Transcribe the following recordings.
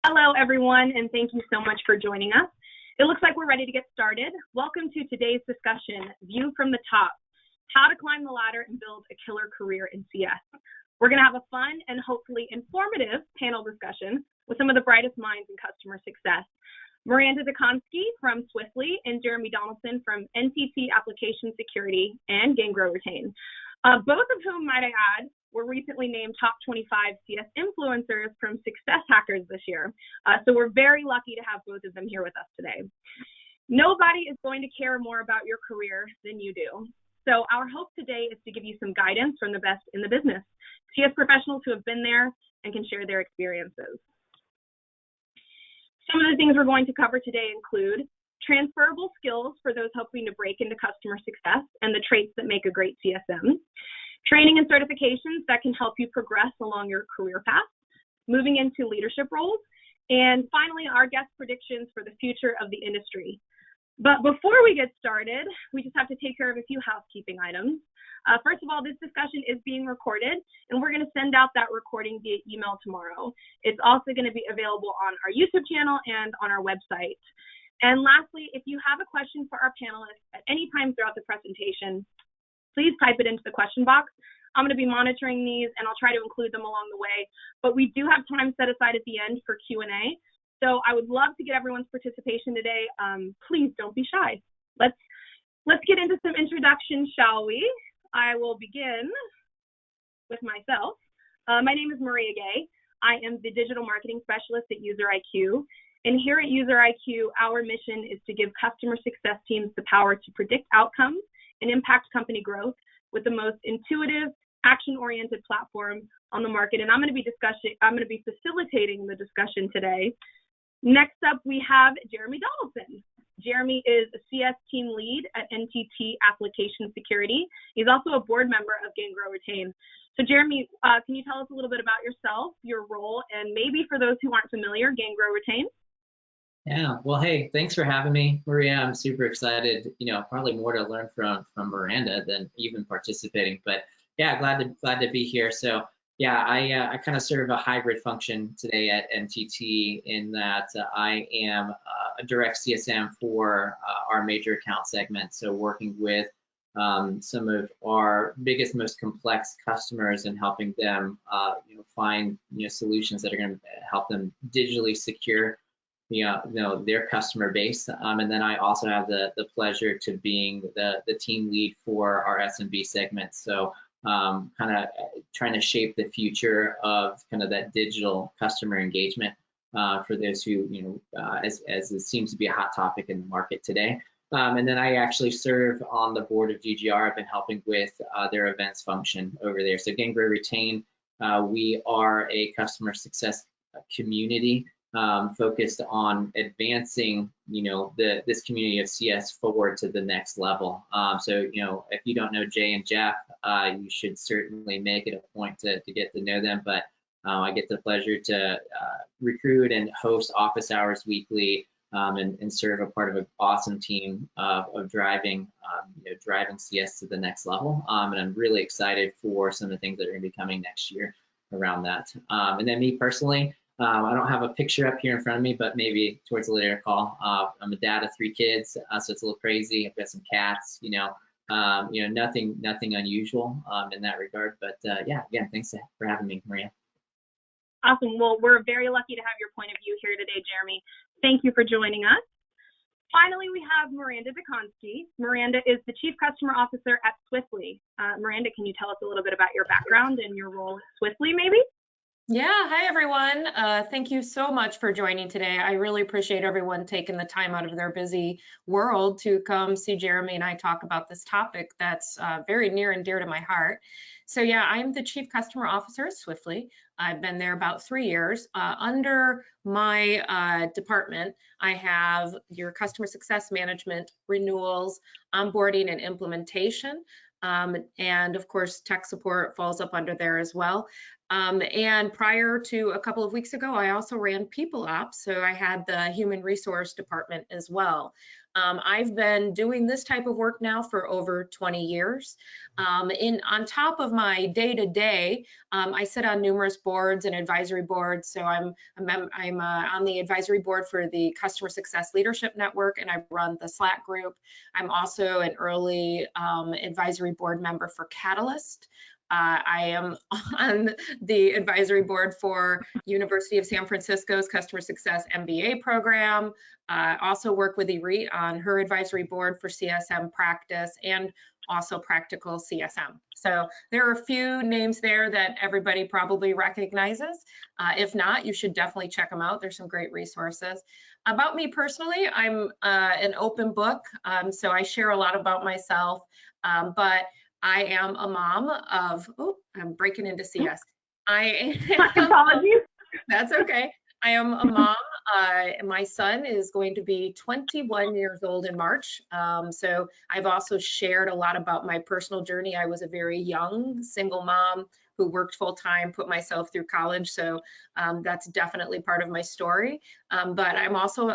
Hello, everyone, and thank you so much for joining us. It looks like we're ready to get started. Welcome to today's discussion, View from the Top, How to Climb the Ladder and Build a Killer Career in CS. We're going to have a fun and hopefully informative panel discussion with some of the brightest minds in customer success. Maranda from Swiftly and Jeremy Donaldson from NTT Application Security and Gain Grow Retain. Both of whom, might I add, were recently named top 25 CS influencers from Success Hackers this year. So we're very lucky to have both of them here with us today. Nobody is going to care more about your career than you do. So our hope today is to give you some guidance from the best in the business, CS professionals who have been there and can share their experiences. Some of the things we're going to cover today include transferable skills for those hoping to break into customer success and the traits that make a great CSM, training and certifications that can help you progress along your career path, moving into leadership roles, and finally, our guest predictions for the future of the industry. But before we get started, we just have to take care of a few housekeeping items. First of all, this discussion is being recorded, and we're going to send out that recording via email tomorrow. It's also going to be available on our YouTube channel and on our website. And lastly, if you have a question for our panelists at any time throughout the presentation, please type it into the question box. I'm going to be monitoring these, and I'll try to include them along the way. But we do have time set aside at the end for Q&A. So I would love to get everyone's participation today. Please don't be shy. Let's get into some introductions, shall we? I will begin with myself. My name is Maria Gay. I am the digital marketing specialist at UserIQ. And here at UserIQ, our mission is to give customer success teams the power to predict outcomes and impact company growth with the most intuitive, action-oriented platform on the market. And I'm going to be facilitating the discussion today. Next up, we have Jeremy Donaldson. Jeremy is a CS team lead at NTT Application Security. He's also a board member of Gain Grow Retain. So Jeremy, can you tell us a little bit about yourself, your role, and maybe for those who aren't familiar, Gain Grow Retain? Yeah, well, hey, thanks for having me, Maria. I'm super excited. Probably more to learn from Miranda than even participating. But yeah, glad to be here. So yeah, I kind of serve a hybrid function today at NTT in that I am a direct CSM for our major account segment. So working with some of our biggest, most complex customers and helping them, find solutions that are going to help them digitally secure their customer base. And then I also have the pleasure to being the team lead for our SMB segment. So kind of trying to shape the future of kind of that digital customer engagement for those who, as it seems to be a hot topic in the market today. And then I actually serve on the board of GGR. I've been helping with their events function over there. So Gain Grow Retain, we are a customer success community focused on advancing, this community of CS forward to the next level. So, if you don't know Jay and Jeff, you should certainly make it a point to get to know them. But I get the pleasure to recruit and host office hours weekly and serve a part of an awesome team of driving CS to the next level. And I'm really excited for some of the things that are going to be coming next year around that. And then me personally, I don't have a picture up here in front of me, but maybe towards a later call. I'm a dad of 3 kids, so it's a little crazy. I've got some cats, nothing unusual in that regard. But yeah, again, thanks for having me, Maria. Awesome. Well, we're very lucky to have your point of view here today, Jeremy. Thank you for joining us. Finally, we have Maranda Miranda is the Chief Customer Officer at Swiftly. Miranda, can you tell us a little bit about your background and your role at Swiftly, maybe? Yeah, hi everyone. Thank you so much for joining today. I really appreciate everyone taking the time out of their busy world to come see Jeremy and I talk about this topic that's very near and dear to my heart. So yeah, I'm the Chief Customer Officer at Swiftly. I've been there about 3 years. Under my department, I have your customer success management, renewals, onboarding and implementation. And of course, tech support falls up under there as well. And prior to a couple of weeks ago, I also ran people ops. So I had the human resource department as well. I've been doing this type of work now for over 20 years. On top of my day-to-day, I sit on numerous boards and advisory boards. So I'm on the advisory board for the Customer Success Leadership Network, and I run the Slack group. I'm also an early advisory board member for Catalyst. I am on the advisory board for University of San Francisco's Customer Success MBA program. Also work with Irit on her advisory board for CSM practice and also practical CSM. So there are a few names there that everybody probably recognizes. If not, you should definitely check them out. There's some great resources. About me personally, I'm an open book, so I share a lot about myself, but I am a mom of, oh, I'm breaking into CS. Apologies. That's okay. I am a mom. My son is going to be 21 years old in March. So I've also shared a lot about my personal journey. I was a very young single mom who worked full time, put myself through college. So that's definitely part of my story. But I'm also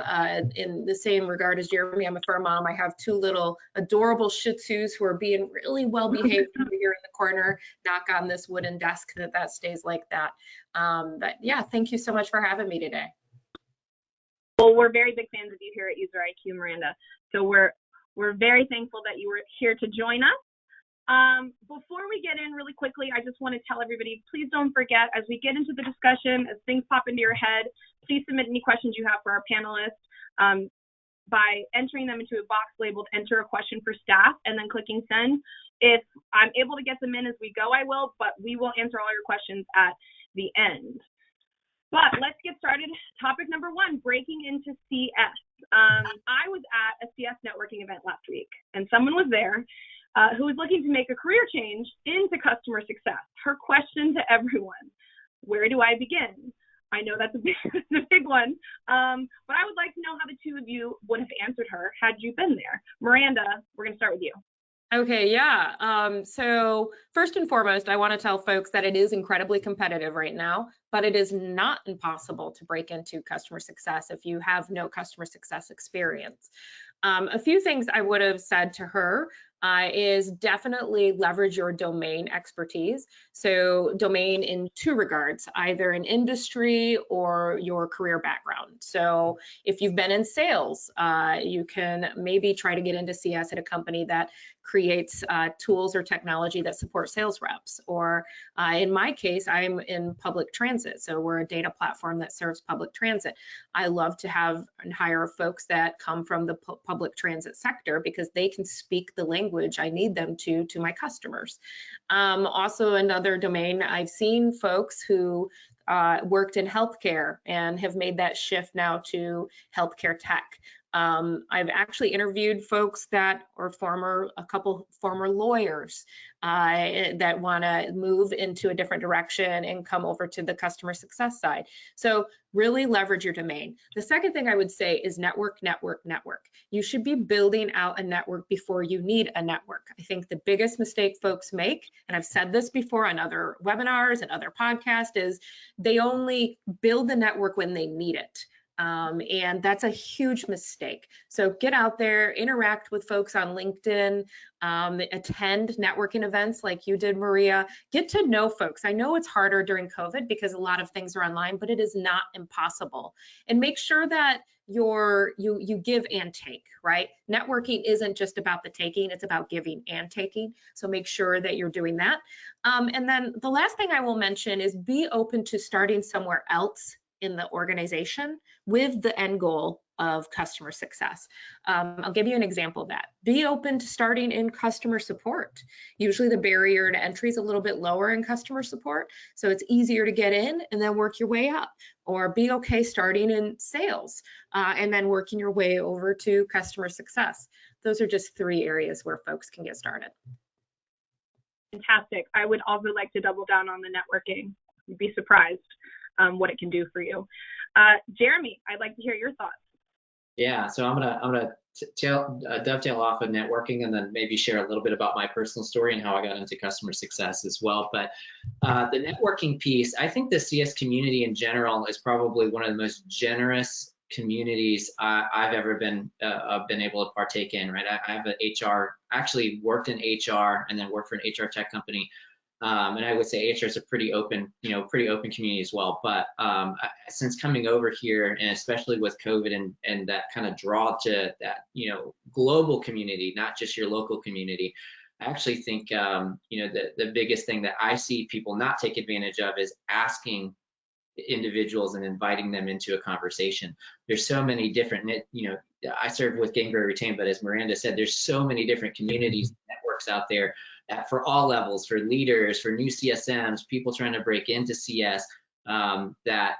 in the same regard as Jeremy, I'm a fur mom. I have two little adorable Shih Tzus who are being really well behaved over here in the corner. Knock on this wooden desk that stays like that. But yeah, thank you so much for having me today. Well, we're very big fans of you here at UserIQ, Miranda. So we're very thankful that you were here to join us. Before we get in really quickly, I just want to tell everybody, please don't forget, as we get into the discussion, as things pop into your head, please submit any questions you have for our panelists by entering them into a box labeled "Enter a question for staff" and then clicking send. If I'm able to get them in as we go, I will, but we will answer all your questions at the end. But let's get started. Topic number one, breaking into CS. I was at a CS networking event last week, and someone was there who was looking to make a career change into customer success. Her question to everyone, where do I begin? I know that's a big one, but I would like to know how the two of you would have answered her had you been there. Miranda, we're going to start with you. Okay, yeah. So first and foremost, I want to tell folks that it is incredibly competitive right now, but it is not impossible to break into customer success if you have no customer success experience. A few things I would have said to her is definitely leverage your domain expertise. So domain in two regards, either an industry or your career background. So if you've been in sales, you can maybe try to get into CS at a company that creates tools or technology that support sales reps. Or in my case, I'm in public transit. So we're a data platform that serves public transit. I love to have and hire folks that come from the public transit sector because they can speak the language I need them to my customers. Also another domain, I've seen folks who worked in healthcare and have made that shift now to healthcare tech. I've actually interviewed folks that are a couple former lawyers that want to move into a different direction and come over to the customer success side. So really leverage your domain. The second thing I would say is network. You should be building out a network before you need a network. I think the biggest mistake folks make, and I've said this before on other webinars and other podcasts, is they only build the network when they need it. And that's a huge mistake. So get out there, interact with folks on LinkedIn, attend networking events like you did, Maria. Get to know folks. I know it's harder during COVID because a lot of things are online, but it is not impossible. And make sure that you give and take, right? Networking isn't just about the taking, it's about giving and taking. So make sure that you're doing that. And then the last thing I will mention is be open to starting somewhere else in the organization with the end goal of customer success. I'll give you an example of that. Be open to starting in customer support. Usually the barrier to entry is a little bit lower in customer support, so it's easier to get in and then work your way up. Or be okay starting in sales and then working your way over to customer success. Those are just three areas where folks can get started. Fantastic. I would also like to double down on the networking. You'd be surprised what it can do for you. Jeremy, I'd like to hear your thoughts. Yeah, so I'm gonna dovetail off of networking and then maybe share a little bit about my personal story and how I got into customer success as well. But the networking piece, I think the CS community in general is probably one of the most generous communities I've ever been able to partake in, right? I have an HR, actually worked in HR and then worked for an HR tech company. And I would say HR is a pretty open community as well. But since coming over here, and especially with COVID and that kind of draw to that, global community, not just your local community, I actually think, the biggest thing that I see people not take advantage of is asking individuals and inviting them into a conversation. There's so many different, I serve with Gain, Grow, Retain, but as Miranda said, there's so many different communities, networks out there for all levels, for leaders, for new CSMs, people trying to break into CS, that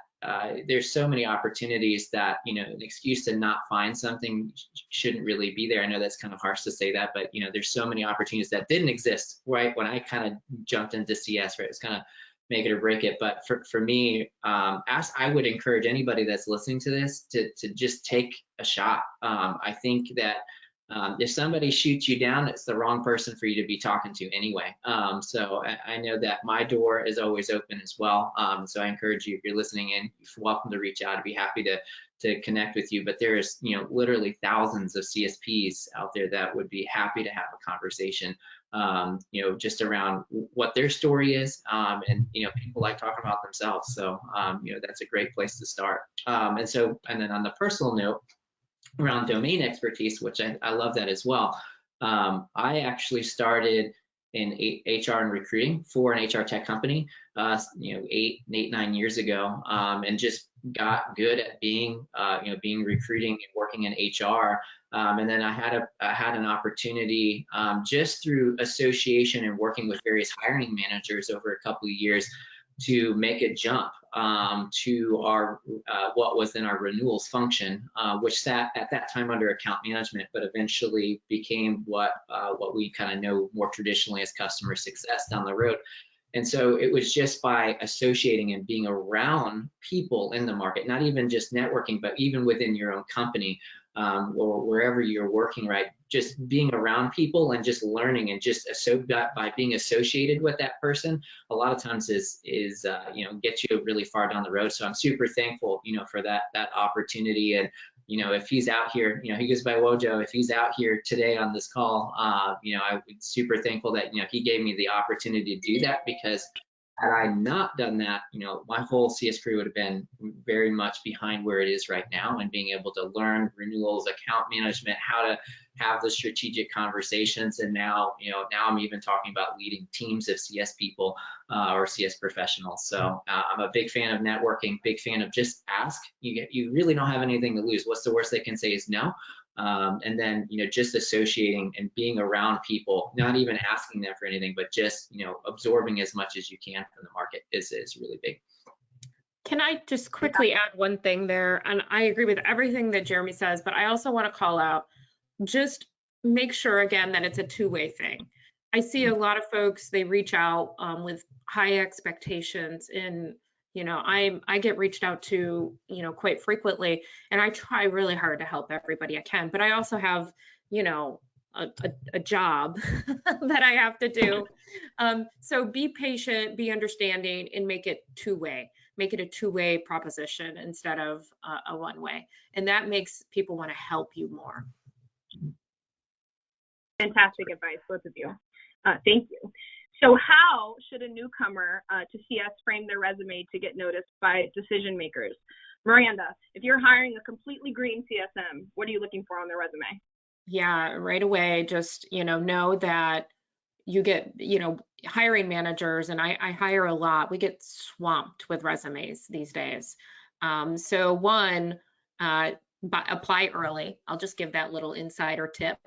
there's so many opportunities that, an excuse to not find something shouldn't really be there. I know that's kind of harsh to say that, but, there's so many opportunities that didn't exist, right, when I kind of jumped into CS, right? It's kind of make it or break it. But for me, I would encourage anybody that's listening to this to just take a shot. I think that if somebody shoots you down, it's the wrong person for you to be talking to anyway. So I know that my door is always open as well. So I encourage you, if you're listening in, you're welcome to reach out. I'd be happy to connect with you. But there's, literally thousands of CSPs out there that would be happy to have a conversation, just around what their story is. And, people like talking about themselves. So, that's a great place to start. And then on the personal note, around domain expertise, which I love that as well. I actually started in HR and recruiting for an HR tech company, 9 years ago, and just got good at being recruiting and working in HR. And then I had an opportunity just through association and working with various hiring managers over a couple of years to make a jump to our what was in our renewals function, which sat at that time under account management, but eventually became what we kind of know more traditionally as customer success down the road. And so it was just by associating and being around people in the market, not even just networking, but even within your own company, or wherever you're working, right? Just being around people and just learning and just by being associated with that person, a lot of times is gets you really far down the road. So I'm super thankful, for that opportunity. And if he's out here, he goes by Wojo. If he's out here today on this call, I'm super thankful that he gave me the opportunity to do that, because had I not done that, my whole CS career would have been very much behind where it is right now, and being able to learn renewals, account management, how to have the strategic conversations. And now, now I'm even talking about leading teams of CS people or CS professionals. So I'm a big fan of networking, big fan of just ask. You really don't have anything to lose. What's the worst they can say is no. And then, just associating and being around people, not even asking them for anything, but just, absorbing as much as you can from the market is really big. Can I just quickly add one thing there? And I agree with everything that Jeremy says, but I also want to call out, just make sure again that it's a two-way thing. I see a lot of folks, they reach out with high expectations, and I get reached out to, quite frequently, and I try really hard to help everybody I can, but I also have, a job that I have to do. So be patient, be understanding, and make it two-way. Make it a two-way proposition instead of a one-way. And that makes people want to help you more. Fantastic advice, both of you. Thank you. So how should a newcomer to CS frame their resume to get noticed by decision makers? Miranda, if you're hiring a completely green CSM, what are you looking for on their resume? Yeah, right away, just, know that you get, hiring managers, and I hire a lot, we get swamped with resumes these days. So one, apply early. I'll just give that little insider tip.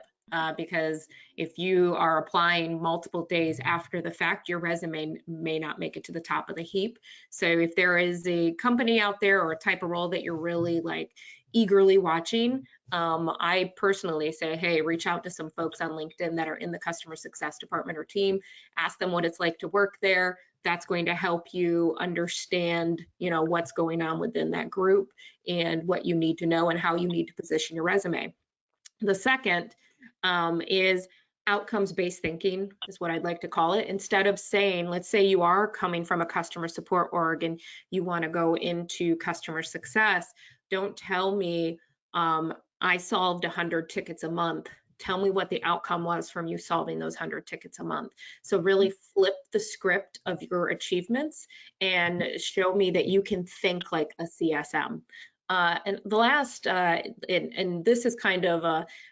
Because if you are applying multiple days after the fact, your resume may not make it to the top of the heap. So if there is a company out there or a type of role that you're really eagerly watching, I personally say, hey, reach out to some folks on LinkedIn that are in the customer success department or team, ask them what it's like to work there. That's going to help you understand, what's going on within that group and what you need to know and how you need to position your resume. The second is outcomes-based thinking, is what I'd like to call it. Instead of saying, let's say you are coming from a customer support org and you want to go into customer success, don't tell me I solved 100 tickets a month. Tell me what the outcome was from you solving those 100 tickets a month. So really flip the script of your achievements and show me that you can think like a CSM. And the last, and this is kind of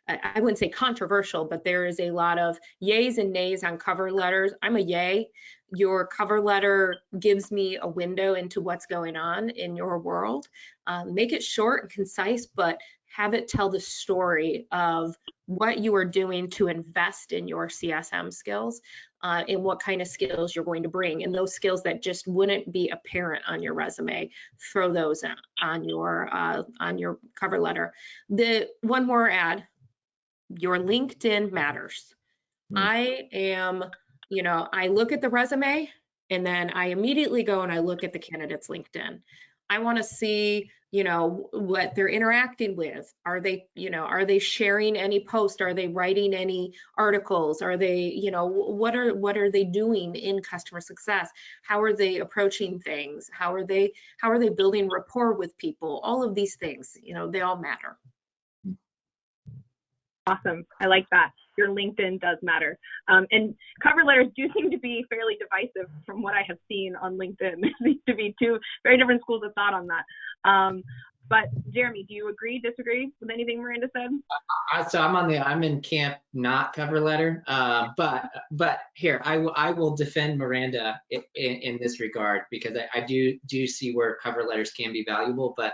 I wouldn't say controversial, but there is a lot of yays and nays on cover letters. I'm a yay. Your cover letter gives me a window into what's going on in your world. Make it short and concise, but have it tell the story of what you are doing to invest in your CSM skills and what kind of skills you're going to bring. And those skills that just wouldn't be apparent on your resume, throw those on your cover letter. The one more ad, your LinkedIn matters. I am, I look at the resume and then I immediately go and I look at the candidate's LinkedIn. I want to see, what they're interacting with. Are they sharing any posts? Are they writing any articles? Are they, what are they doing in customer success? How are they approaching things? How are they building rapport with people? All of these things, they all matter. Awesome. I like that. Your LinkedIn does matter. And cover letters do seem to be fairly divisive from what I have seen on LinkedIn. There seems to be two very different schools of thought on that. But Jeremy, do you agree, disagree with anything Miranda said? So I'm in camp not cover letter, but here I will defend Miranda in this regard, because I do see where cover letters can be valuable, but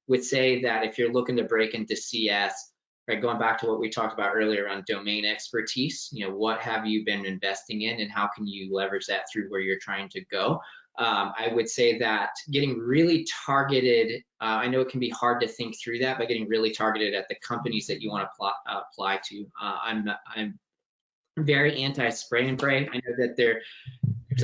would say that if you're looking to break into CS, right, going back to what we talked about earlier on domain expertise, what have you been investing in and how can you leverage that through where you're trying to go? I would say that getting really targeted, I know it can be hard to think through that, but getting really targeted at the companies that you want to apply to. I'm very anti-spray and pray. I know that there's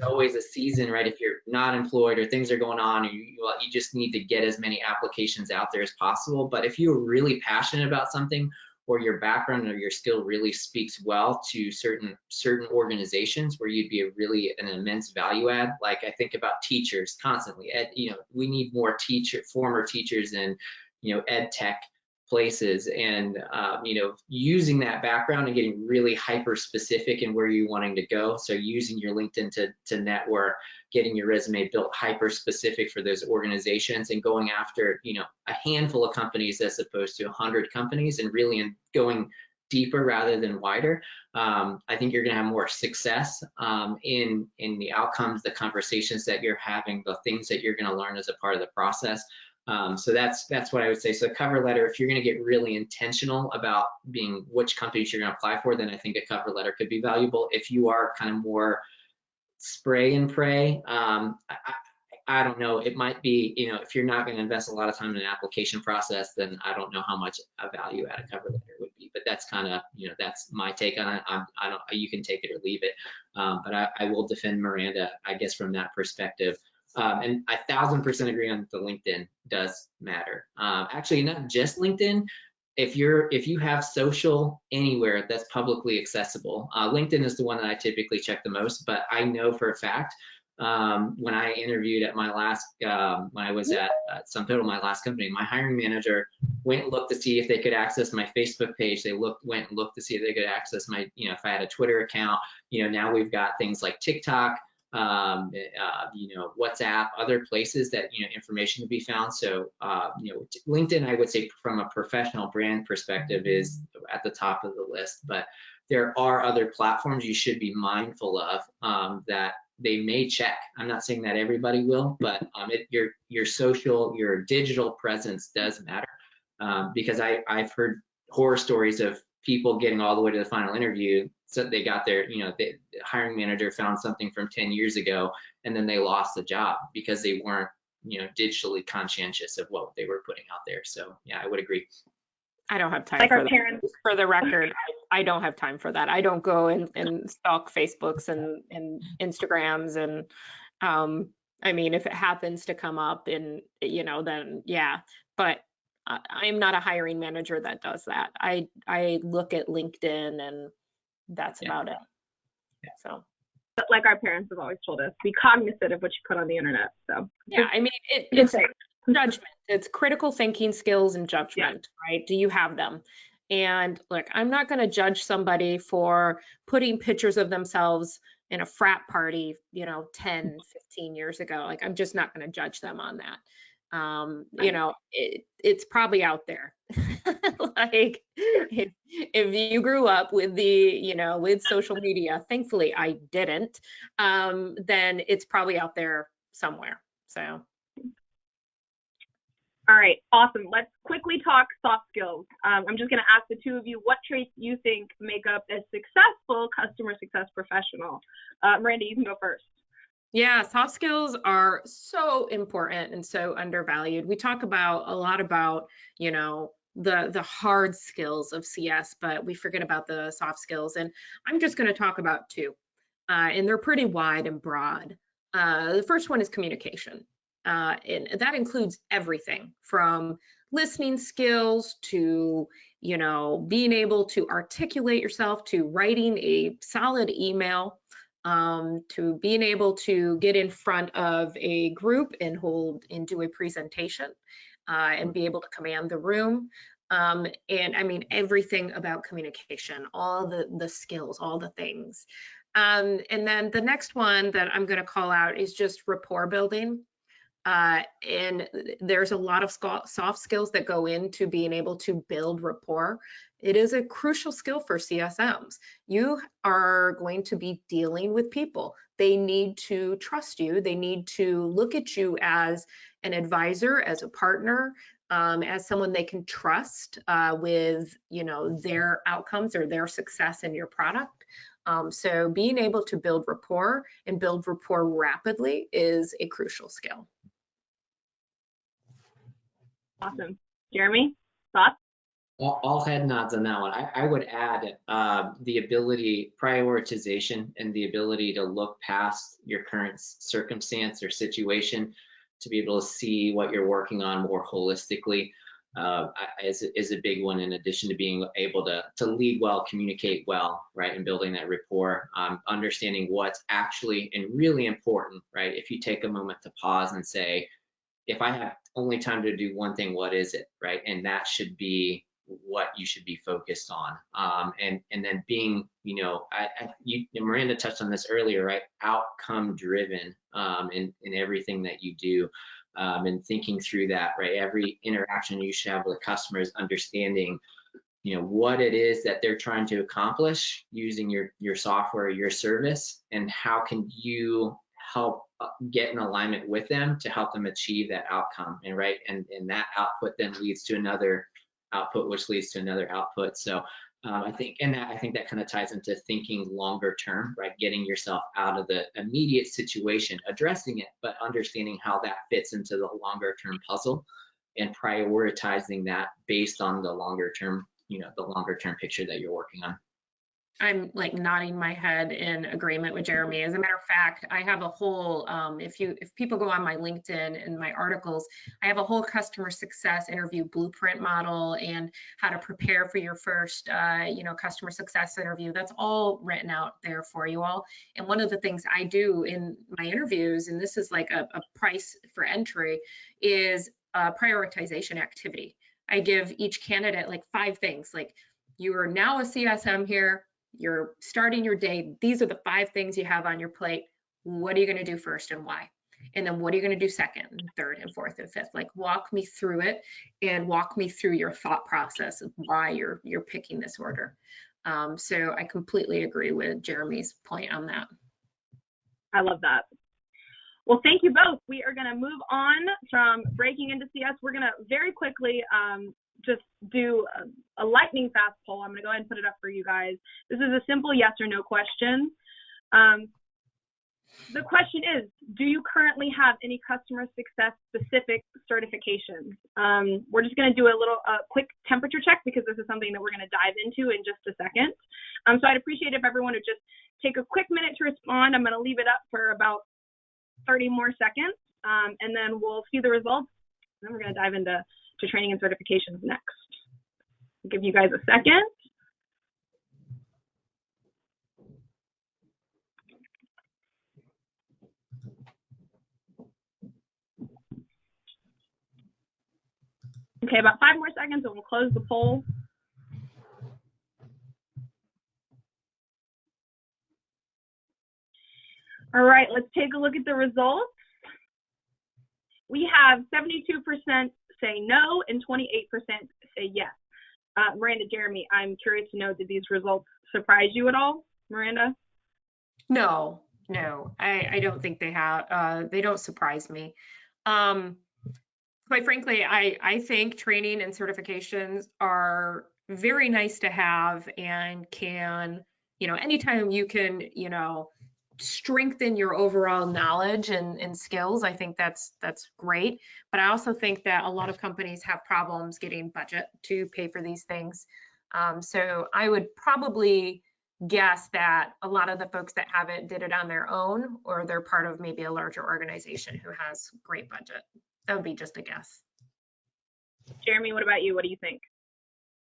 always a season, right? If you're not employed or things are going on, and you just need to get as many applications out there as possible. But if you're really passionate about something, or your background or your skill really speaks well to certain organizations where you'd be really an immense value add. Like I think about teachers constantly. We need more former teachers in, ed tech places, and using that background and getting really hyper specific in where you're wanting to go. So using your LinkedIn to network, getting your resume built hyper specific for those organizations, and going after a handful of companies as opposed to 100 companies, and really going deeper rather than wider. I think you're going to have more success in the outcomes, the conversations that you're having, the things that you're going to learn as a part of the process. So that's what I would say. So cover letter, if you're going to get really intentional about being which companies you're going to apply for, then I think a cover letter could be valuable. If you are kind of more spray and pray, I don't know, it might be, if you're not going to invest a lot of time in an application process, then I don't know how much a value add a cover letter would be. But that's kind of, that's my take on it. You can take it or leave it. But I will defend Miranda, I guess, from that perspective. And 1000% agree on the LinkedIn does matter. Actually, not just LinkedIn. If you have social anywhere that's publicly accessible, LinkedIn is the one that I typically check the most. But I know for a fact, when I interviewed at my last, when I was at SumTotal, my last company, my hiring manager went and looked to see if they could access my Facebook page. They went and looked to see if they could access my, if I had a Twitter account. Now we've got things like TikTok, WhatsApp, other places that, information to be found. So, LinkedIn, I would say from a professional brand perspective, is at the top of the list, but there are other platforms you should be mindful of that they may check. I'm not saying that everybody will, but your social, your digital presence does matter, because I've heard horror stories of people getting all the way to the final interview. So they got their, the hiring manager found something from 10 years ago, and then they lost the job because they weren't, digitally conscientious of what they were putting out there. So yeah, I would agree. I don't have time for that. For the record, I don't have time for that. I don't go and stalk Facebooks and Instagrams, and I mean, if it happens to come up, and then yeah, but I'm not a hiring manager that does that. I look at LinkedIn and that's about it. So. But like our parents have always told us, be cognizant of what you put on the internet. So yeah, I mean, it's judgment. It's critical thinking skills and judgment, right? Do you have them? And look, I'm not going to judge somebody for putting pictures of themselves in a frat party, 10, 15 years ago. Like, I'm just not going to judge them on that. It's probably out there. Like, if you grew up with with social media, thankfully I didn't, then it's probably out there somewhere. So. All right, awesome. Let's quickly talk soft skills. I'm just going to ask the two of you what traits you think make up a successful customer success professional. Miranda, you can go first. Yeah, soft skills are so important and so undervalued. We talk a lot about, the hard skills of CS, but we forget about the soft skills. And I'm just going to talk about two, and they're pretty wide and broad. The first one is communication. And that includes everything from listening skills to, being able to articulate yourself, to writing a solid email, to being able to get in front of a group and do a presentation, and be able to command the room. And I mean, everything about communication, all the skills, all the things. And then the next one that I'm going to call out is just rapport building. And there's a lot of soft skills that go into being able to build rapport. It is a crucial skill for CSMs. You are going to be dealing with people. They need to trust you. They need to look at you as an advisor, as a partner, as someone they can trust with, their outcomes or their success in your product. So being able to build rapport and build rapport rapidly is a crucial skill. Awesome. Jeremy, thoughts? All head nods on that one. I would add the ability, prioritization, and the ability to look past your current circumstance or situation to be able to see what you're working on more holistically is a big one, in addition to being able to lead well, communicate well, right, and building that rapport, understanding what's actually and really important, right? If you take a moment to pause and say, if I have only time to do one thing, what is it, right? And that should be what you should be focused on. And then being, Miranda touched on this earlier, right? Outcome driven in everything that you do, and thinking through that, right? Every interaction you should have with customers, understanding, what it is that they're trying to accomplish using your software, your service, and how can you help get in alignment with them to help them achieve that outcome, and right, and that output then leads to another output, which leads to another output. So I think that kind of ties into thinking longer term, right? Getting yourself out of the immediate situation, addressing it, but understanding how that fits into the longer term puzzle, and prioritizing that based on the longer term, the longer term picture that you're working on. I'm like nodding my head in agreement with Jeremy. As a matter of fact, I have a whole, if people go on my LinkedIn and my articles, I have a whole customer success interview blueprint model and how to prepare for your first, customer success interview. That's all written out there for you all. And one of the things I do in my interviews, and this is like a price for entry, is prioritization activity. I give each candidate like 5 things, like you are now a CSM here. You're starting your day. These are the 5 things you have on your plate. What are you going to do first and why? And then what are you going to do second, and third, and fourth, and fifth? Like, walk me through it and walk me through your thought process of why you're picking this order. So I completely agree with Jeremy's point on that. I love that. Well, thank you both. We are going to move on from breaking into CS. We're going to very quickly just do a lightning fast poll. I'm going to go ahead and put it up for you guys. This is a simple yes or no question. The question is, do you currently have any customer success specific certifications? We're just going to do a little quick temperature check, because this is something that we're going to dive into in just a second. So I'd appreciate if everyone would just take a quick minute to respond. I'm going to leave it up for about 30 more seconds, and then we'll see the results. And then we're going to dive into to training and certifications next. I'll give you guys a second. Okay, about 5 more seconds and we'll close the poll. All right, let's take a look at the results. We have 72% say no and 28% say yes. Miranda, Jeremy, I'm curious to know, did these results surprise you at all, Miranda? No, I don't think they have. They don't surprise me. Quite frankly, I think training and certifications are very nice to have and can, anytime you can, strengthen your overall knowledge and skills, I think that's great. But I also think that a lot of companies have problems getting budget to pay for these things. So I would probably guess that a lot of the folks that have it did it on their own, or they're part of maybe a larger organization who has great budget. That would be just a guess. Jeremy, what about you? What do you think?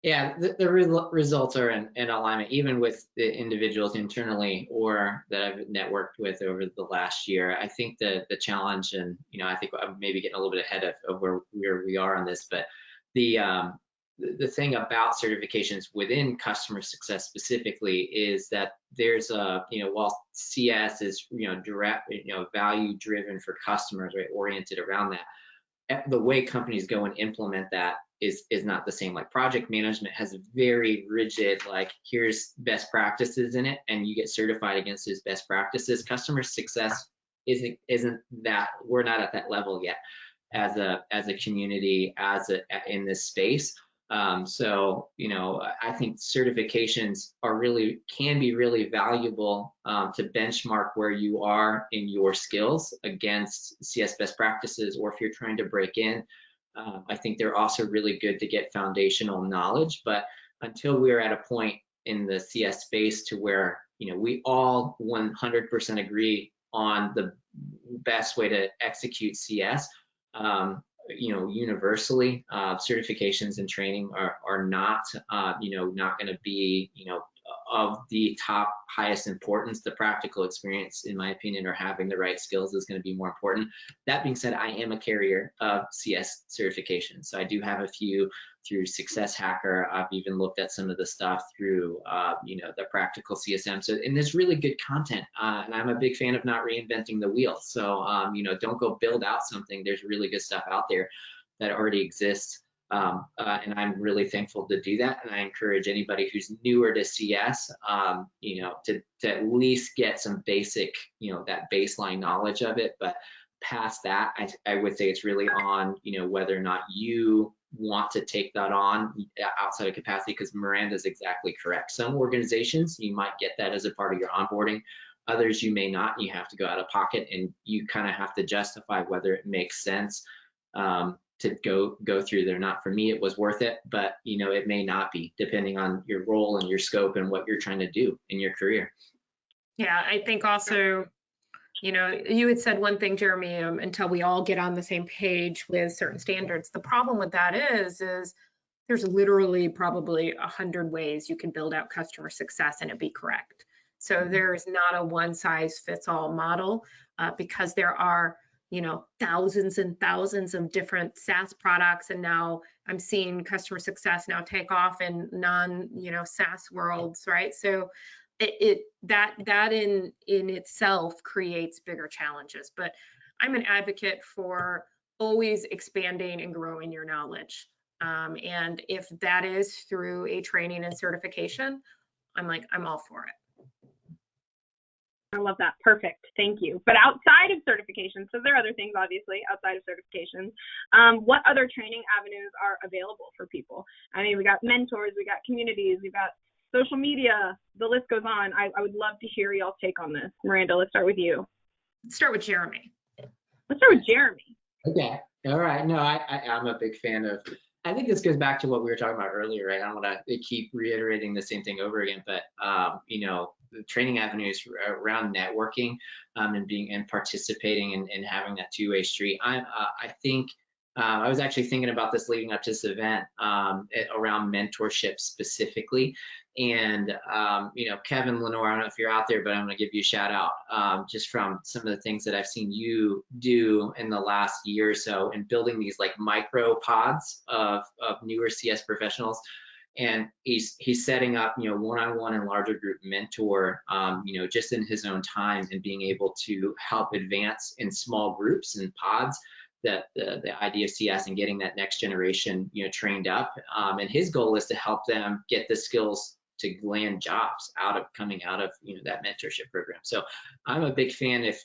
Yeah, the results are in alignment, even with the individuals internally or that I've networked with over the last year. I think the challenge, and I think I'm maybe getting a little bit ahead of where we are on this, but the thing about certifications within customer success specifically is that there's while CS is direct value driven for customers, right, oriented around that, the way companies go and implement that is not the same. Like project management has very rigid, like here's best practices in it, and you get certified against those best practices. Customer success isn't that, we're not at that level yet as a community, in this space. So I think certifications can be really valuable to benchmark where you are in your skills against CS best practices, or if you're trying to break in. I think they're also really good to get foundational knowledge, but until we're at a point in the CS space to where we all 100% agree on the best way to execute CS, universally, certifications and training are not not going to be of the top highest importance. The practical experience, in my opinion, or having the right skills is going to be more important. That being said, I am a carrier of CS certifications, so I do have a few through Success Hacker. I've even looked at some of the stuff through the practical CSM. So, and there's really good content, and I'm a big fan of not reinventing the wheel. So don't go build out something. There's really good stuff out there that already exists. And I'm really thankful to do that. And I encourage anybody who's newer to CS, to at least get some basic, that baseline knowledge of it. But past that, I would say it's really on, whether or not you want to take that on outside of capacity, because Miranda's exactly correct. Some organizations, you might get that as a part of your onboarding. Others, you may not. You have to go out of pocket, and you kind of have to justify whether it makes sense to go through there. Not for me, it was worth it, but it may not be, depending on your role and your scope and what you're trying to do in your career. Yeah, I think also, you had said one thing, Jeremy, until we all get on the same page with certain standards. The problem with that is there's literally probably 100 ways you can build out customer success and it be correct. So there's not a one size fits all model, because there are thousands and thousands of different SaaS products. And now I'm seeing customer success now take off in SaaS worlds, right? So that in itself creates bigger challenges. But I'm an advocate for always expanding and growing your knowledge. And if that is through a training and certification, I'm all for it. I love that. Perfect. Thank you. But outside of certifications, so there are other things, obviously, outside of certifications, what other training avenues are available for people? I mean, we got mentors, we got communities, we got social media, the list goes on. I would love to hear y'all's take on this. Miranda, let's start with you. Let's start with Jeremy. Let's start with Jeremy. Okay. All right. No, I'm a big fan of, I think this goes back to what we were talking about earlier, right? I don't want to keep reiterating the same thing over again, but the training avenues around networking and participating and having that two-way street. I think I was actually thinking about this leading up to this event around mentorship specifically. And, Kevin Lenore, I don't know if you're out there, but I'm going to give you a shout out just from some of the things that I've seen you do in the last year or so in building these like micro pods of newer CS professionals. And he's setting up, one-on-one and larger group mentor, just in his own time, and being able to help advance in small groups and pods that the idea of CS and getting that next generation, trained up. And his goal is to help them get the skills to land jobs coming out of, that mentorship program. So I'm a big fan if,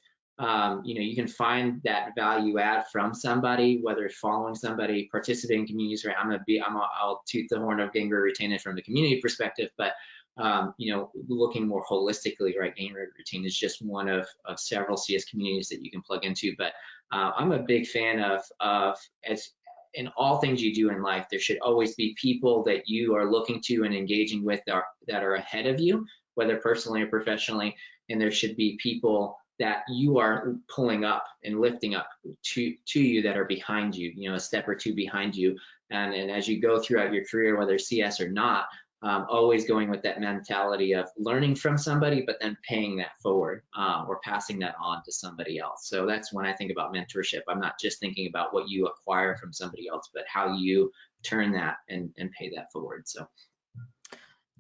you can find that value add from somebody, whether it's following somebody, participating in communities, right? I'll toot the horn of getting retained from the community perspective, but looking more holistically, right? Getting retained is just one of several CS communities that you can plug into. But I'm a big fan of as in all things you do in life, there should always be people that you are looking to and engaging with that are ahead of you, whether personally or professionally, and there should be people that you are pulling up and lifting up to you that are behind you, a step or two behind you. And as you go throughout your career, whether CS or not, always going with that mentality of learning from somebody, but then paying that forward or passing that on to somebody else. So that's when I think about mentorship. I'm not just thinking about what you acquire from somebody else, but how you turn that and pay that forward. So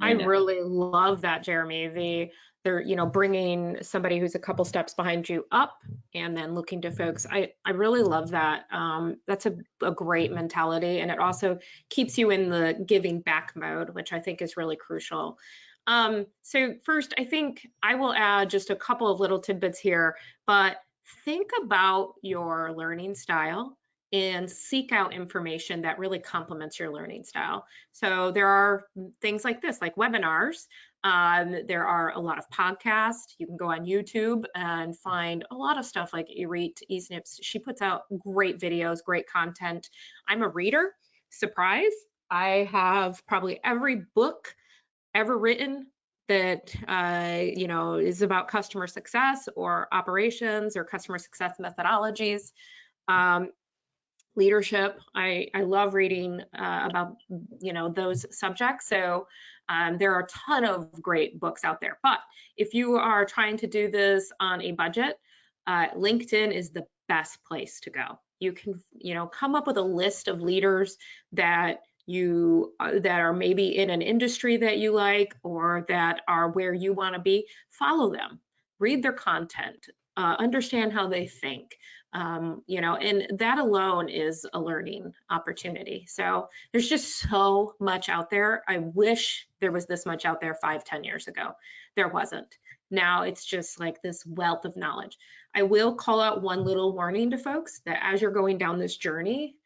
I really love that, Jeremy. They're bringing somebody who's a couple steps behind you up and then looking to folks. I really love that. That's a great mentality, and it also keeps you in the giving back mode, which I think is really crucial. So first, I think I will add just a couple of little tidbits here, but think about your learning style and seek out information that really complements your learning style. So there are things like this, like webinars. There are a lot of podcasts. You can go on YouTube and find a lot of stuff like Csms. She puts out great videos, great content. I'm a reader. Surprise. I have probably every book ever written that is about customer success or operations or customer success methodologies. Leadership. I love reading about those subjects. So there are a ton of great books out there. But if you are trying to do this on a budget, LinkedIn is the best place to go. You can come up with a list of leaders that are maybe in an industry that you like or that are where you want to be. Follow them, read their content, understand how they think. And that alone is a learning opportunity. So there's just so much out there. I wish there was this much out there 5-10 years ago. There wasn't. Now it's just like this wealth of knowledge. I will call out one little warning to folks that as you're going down this journey,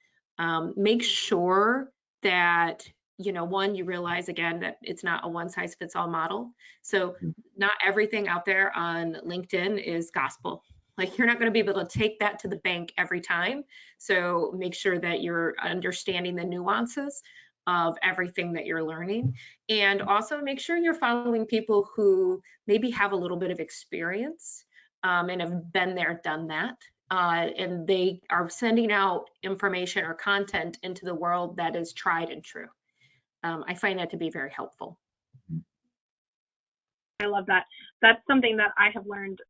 make sure that one, you realize again that it's not a one-size-fits-all model. So not everything out there on LinkedIn is gospel. Like you're not going to be able to take that to the bank every time. So make sure that you're understanding the nuances of everything that you're learning. And also make sure you're following people who maybe have a little bit of experience and have been there, done that. And they are sending out information or content into the world that is tried and true. I find that to be very helpful. I love that. That's something that I have learned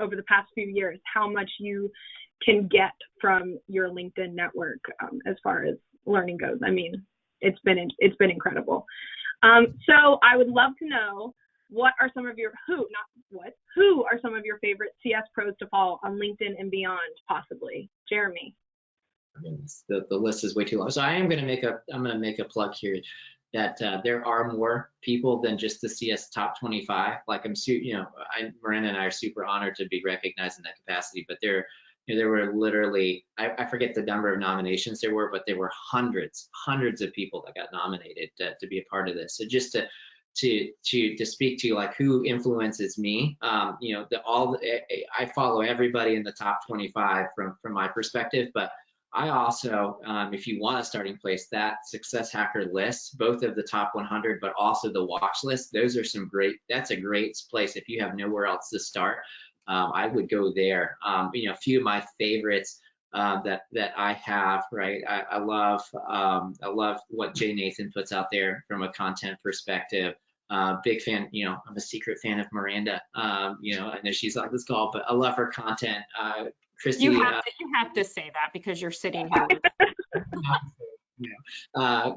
over the past few years, how much you can get from your LinkedIn network as far as learning goes. I mean, it's been incredible. So I would love to know who are some of your favorite CS pros to follow on LinkedIn and beyond, possibly? Jeremy. I mean, the list is way too long. So I'm going to make a plug here that there are more people than just the CS top 25. Like Miranda and I are super honored to be recognized in that capacity, but there were literally, I forget the number of nominations there were, but there were hundreds of people that got nominated to be a part of this. So just to speak to like who influences me, I follow everybody in the top 25 from my perspective, but I also, if you want a starting place, that Success Hacker list, both of the top 100, but also the watch list, that's a great place. If you have nowhere else to start, I would go there. A few of my favorites that I have, right? I love what Jay Nathan puts out there from a content perspective. Big fan, I'm a secret fan of Miranda. I know she's on this call, but I love her content. Christy, you have to say that because you're sitting here with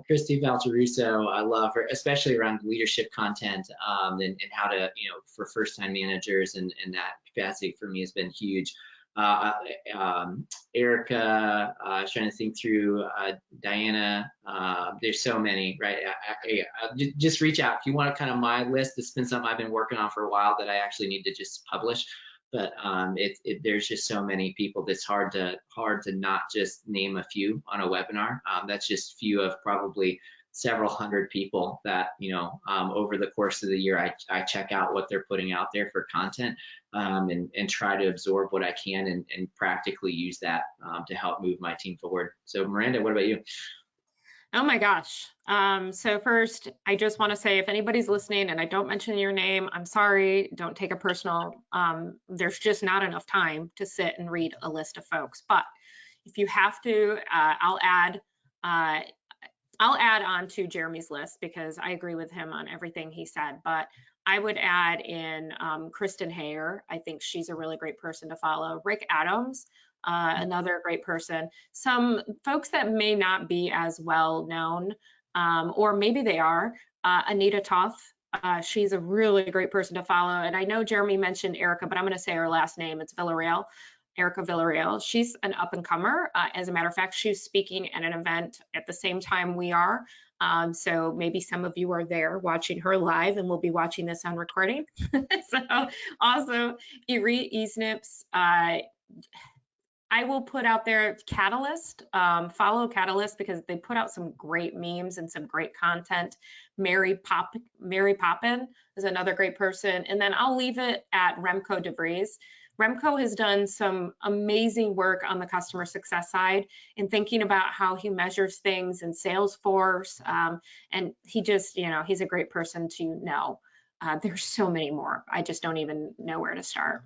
Christy Valteruso, I love her, especially around leadership content, and how to, for first-time managers, and that capacity for me has been huge. Erica, I was trying to think through, Diana, there's so many, right? Just reach out if you want to kind of my list. It's been something I've been working on for a while that I actually need to just publish. But there's just so many people that's hard to not just name a few on a webinar. That's just few of probably several hundred people that, over the course of the year, I check out what they're putting out there for content, and try to absorb what I can and practically use that to help move my team forward. So Miranda, what about you? Oh my gosh. So first, I just want to say, if anybody's listening and I don't mention your name, I'm sorry, don't take it personal. There's just not enough time to sit and read a list of folks. But if you have to, I'll add on to Jeremy's list because I agree with him on everything he said. But I would add in Kristen Hayer. I think she's a really great person to follow. Rick Adams. Another great person. Some folks that may not be as well known, or maybe they are. Anita Toth, she's a really great person to follow. And I know Jeremy mentioned Erica, but I'm going to say her last name. It's Villarreal, Erica Villarreal. She's an up and comer. As a matter of fact, she's speaking at an event at the same time we are. So maybe some of you are there watching her live, and we'll be watching this on recording. So also, Irit Easnips, I will put out there Catalyst, follow Catalyst because they put out some great memes and some great content. Mary Poppin is another great person. And then I'll leave it at Remco DeVries. Remco has done some amazing work on the customer success side and thinking about how he measures things in Salesforce. And he just, he's a great person to know. There's so many more. I just don't even know where to start.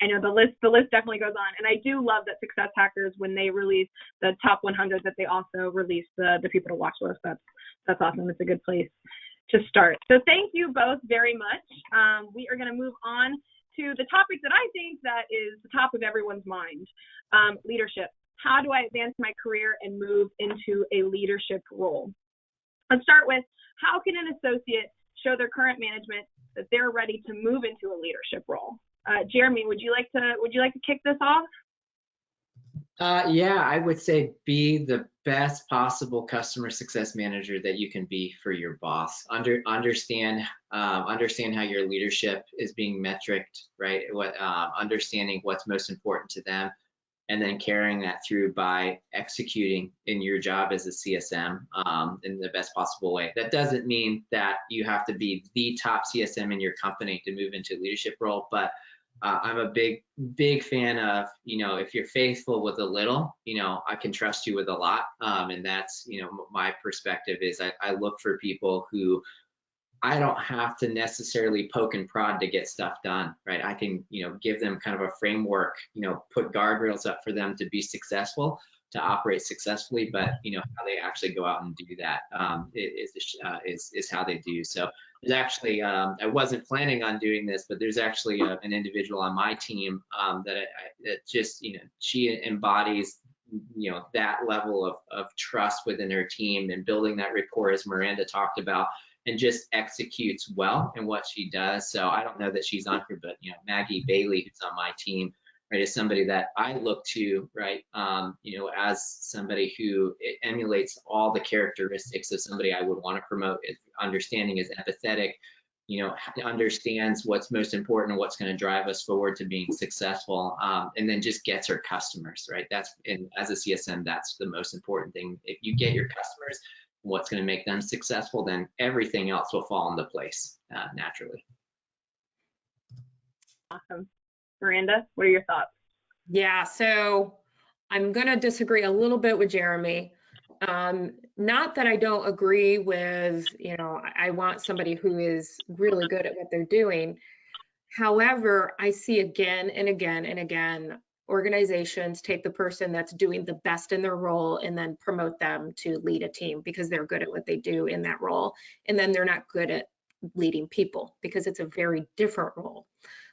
I know the list definitely goes on, and I do love that Success Hackers, when they release the top 100, that they also release the people to watch list. That's awesome. It's a good place to start. So thank you both very much. We are going to move on to the topic that I think that is the top of everyone's mind: leadership. How do I advance my career and move into a leadership role? Let's start with, how can an associate show their current management that they're ready to move into a leadership role? Jeremy, would you like to kick this off? Yeah, I would say be the best possible customer success manager that you can be for your boss. Understand how your leadership is being metriced, right? Understanding what's most important to them, and then carrying that through by executing in your job as a CSM in the best possible way. That doesn't mean that you have to be the top CSM in your company to move into a leadership role, but I'm a big fan of, if you're faithful with a little, I can trust you with a lot. And that's, my perspective is I look for people who I don't have to necessarily poke and prod to get stuff done, right? I can, give them kind of a framework, put guardrails up for them to be successful, to operate successfully, but how they actually go out and do that is how they do. So there's actually, I wasn't planning on doing this, but there's actually an individual on my team that just, she embodies, that level of trust within her team and building that rapport, as Miranda talked about, and just executes well in what she does. So I don't know that she's on here, but Maggie Bailey, who's on my team, right, is somebody that I look to, right, as somebody who emulates all the characteristics of somebody I would want to promote. Understanding, is empathetic, understands what's most important and what's going to drive us forward to being successful, and then just gets her customers, right? And as a CSM, that's the most important thing. If you get your customers, what's going to make them successful, then everything else will fall into place naturally. Awesome. Miranda, what are your thoughts? Yeah, so I'm going to disagree a little bit with Jeremy. Not that I don't agree with, I want somebody who is really good at what they're doing. However, I see again and again and again organizations take the person that's doing the best in their role and then promote them to lead a team because they're good at what they do in that role. And then they're not good at leading people because it's a very different role.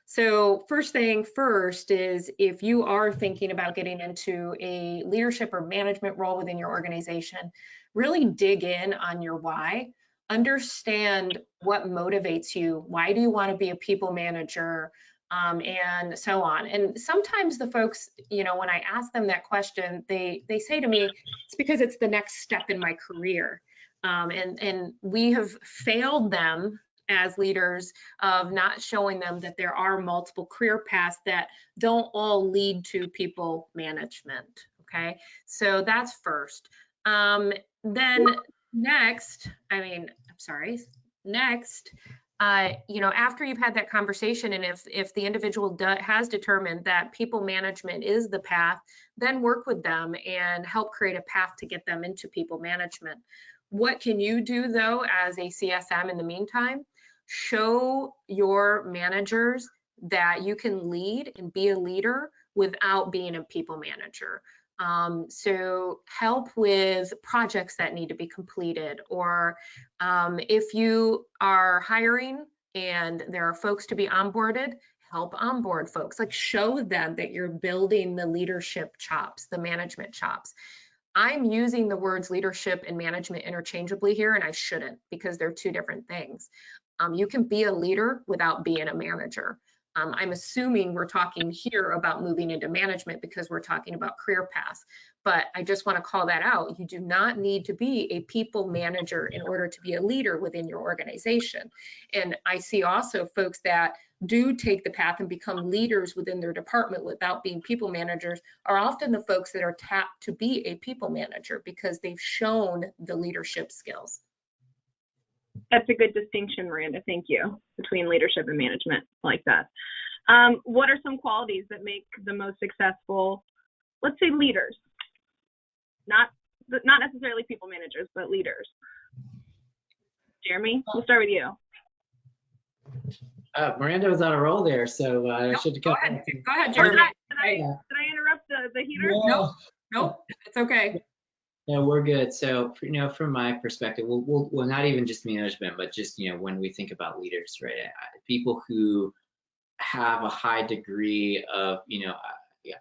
So first thing first is, if you are thinking about getting into a leadership or management role within your organization, really dig in on your why. Understand what motivates you. Why do you want to be a people manager? And so on. And sometimes the folks, you know, when I ask them that question, they say to me, it's because it's the next step in my career. And we have failed them as leaders of not showing them that there are multiple career paths that don't all lead to people management. Okay, so that's first. Then next, you know, after you've had that conversation, and if the individual has determined that people management is the path, then work with them and help create a path to get them into people management. What can you do though as a CSM in the meantime? Show your managers that you can lead and be a leader without being a people manager. So help with projects that need to be completed, or if you are hiring and there are folks to be onboarded, help onboard folks. Like, show them that you're building the leadership chops, the management chops. I'm using the words leadership and management interchangeably here, and I shouldn't, because they're two different things. You can be a leader without being a manager. I'm assuming we're talking here about moving into management because we're talking about career paths, but I just want to call that out. You do not need to be a people manager in order to be a leader within your organization. And I see also folks that do take the path and become leaders within their department without being people managers are often the folks that are tapped to be a people manager because they've shown the leadership skills. That's a good distinction, Miranda. Thank you, between leadership and management, like that. What are some qualities that make the most successful, let's say, leaders? Not necessarily people managers, but leaders. Jeremy, we'll start with you. Miranda was on a roll there, so I nope, should go ahead, Jeremy. Did I interrupt the heater? No. Nope, it's okay. No, we're good. So, you know, from my perspective, we'll not even just management, but just, you know, when we think about leaders, right? People who have a high degree of, you know,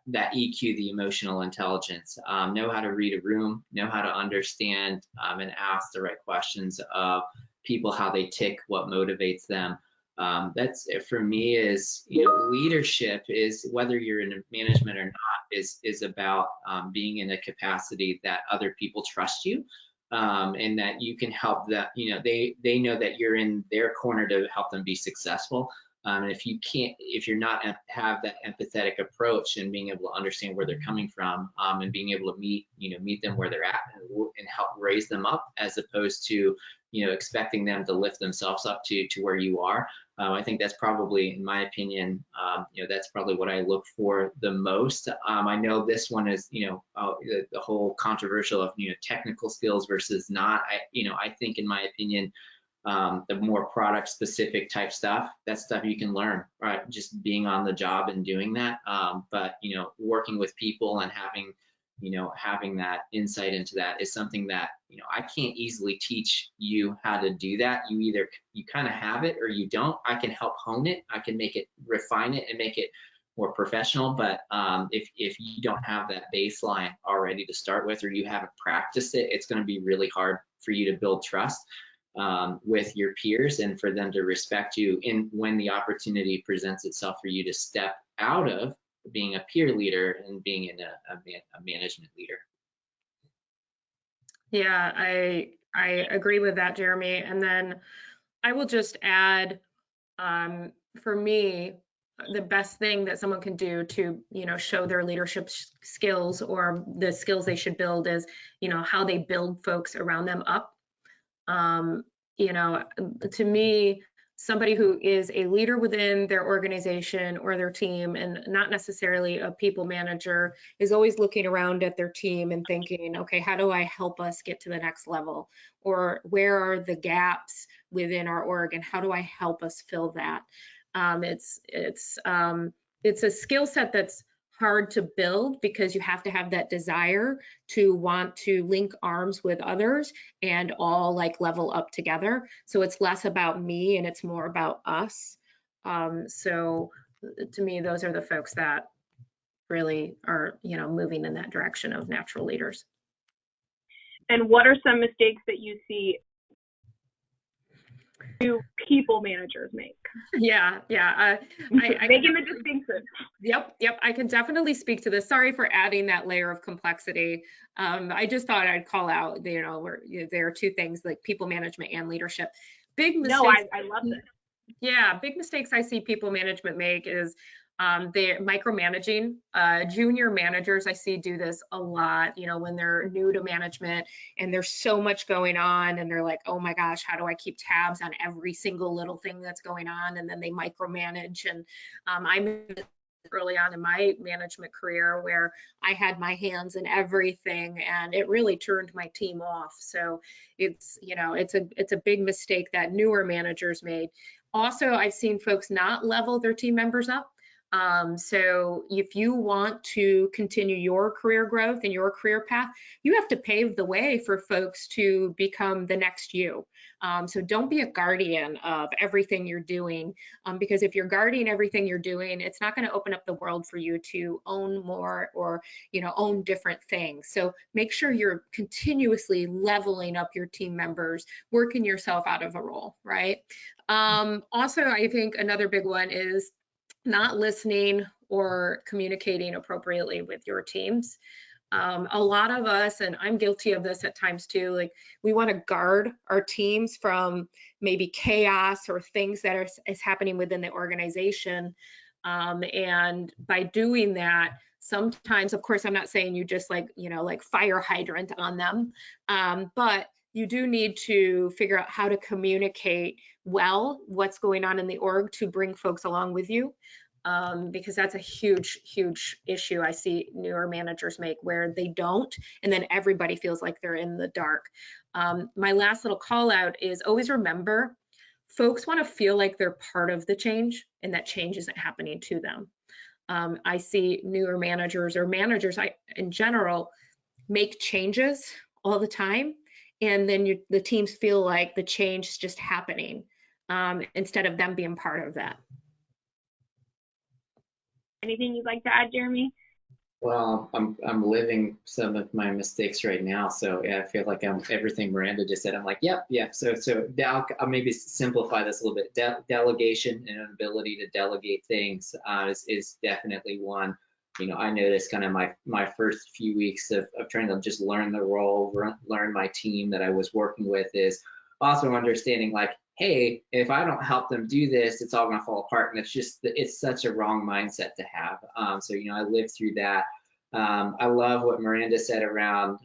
that EQ, the emotional intelligence, know how to read a room, know how to understand and ask the right questions of people, how they tick, what motivates them. That's, for me, is, you know, leadership is, whether you're in management or not, is about being in a capacity that other people trust you, and that you can help that, you know, they know that you're in their corner to help them be successful. And if you're not have that empathetic approach and being able to understand where they're coming from, and being able to meet them where they're at and help raise them up, as opposed to, you know, expecting them to lift themselves up to where you are. I think that's probably, in my opinion, you know, that's probably what I look for the most. I know this one is, you know, the whole controversial of, you know, technical skills versus not. I think, in my opinion, the more product specific type stuff, that stuff you can learn, right? Just being on the job and doing that. But, you know, working with people and having that insight into that is something that, you know, I can't easily teach you how to do that. You kind of have it or you don't. I can help hone it. I can refine it and make it more professional. But if you don't have that baseline already to start with, or you haven't practiced it, it's going to be really hard for you to build trust with your peers and for them to respect you when the opportunity presents itself for you to step out of being a peer leader and being in a management leader. Yeah, I agree with that, Jeremy. And then I will just add, for me, the best thing that someone can do to, you know, show their leadership skills or the skills they should build is, you know, how they build folks around them up. You know, to me, somebody who is a leader within their organization or their team and not necessarily a people manager is always looking around at their team and thinking, okay, how do I help us get to the next level? Or where are the gaps within our org and how do I help us fill that? It's a skill set that's hard to build because you have to have that desire to want to link arms with others and all like level up together. So it's less about me and it's more about us. So to me, those are the folks that really are, you know, moving in that direction of natural leaders. And what are some mistakes that you see new people managers make? Yeah. Making the distinction. Yep. I can definitely speak to this. Sorry for adding that layer of complexity. I just thought I'd call out, you know, where there are two things like people management and leadership. Big mistakes. No, I love this. Yeah, big mistakes I see people management make is they're micromanaging. Junior managers I see do this a lot, you know, when they're new to management and there's so much going on and they're like, oh my gosh, how do I keep tabs on every single little thing that's going on? And then they micromanage. And I'm early on in my management career where I had my hands in everything and it really turned my team off. So it's, you know, it's a big mistake that newer managers made. Also, I've seen folks not level their team members up. So if you want to continue your career growth and your career path, you have to pave the way for folks to become the next you. So don't be a guardian of everything you're doing, because if you're guarding everything you're doing, it's not going to open up the world for you to own more or, you know, own different things. So make sure you're continuously leveling up your team members, working yourself out of a role, right? Also, I think another big one is not listening or communicating appropriately with your teams. A lot of us, and I'm guilty of this at times too, like we want to guard our teams from maybe chaos or things that is happening within the organization. And by doing that, sometimes, of course, I'm not saying you just like, you know, like fire hydrant on them, but you do need to figure out how to communicate well what's going on in the org to bring folks along with you, because that's a huge issue I see newer managers make where they don't, and then everybody feels like they're in the dark. My last little call out is always remember, folks want to feel like they're part of the change and that change isn't happening to them. I see newer managers or managers in general make changes all the time, and then the teams feel like the change is just happening instead of them being part of that. Anything you'd like to add, Jeremy? Well, I'm living some of my mistakes right now, so yeah, I feel like everything Miranda just said. I'm like, yep. So I'll maybe simplify this a little bit. Delegation and an ability to delegate things is definitely one. You know, I noticed kind of my first few weeks of trying to just learn the role, learn my team that I was working with, is also understanding like, hey, if I don't help them do this, it's all gonna fall apart. And it's such a wrong mindset to have. So, you know, I lived through that. I love what Miranda said around,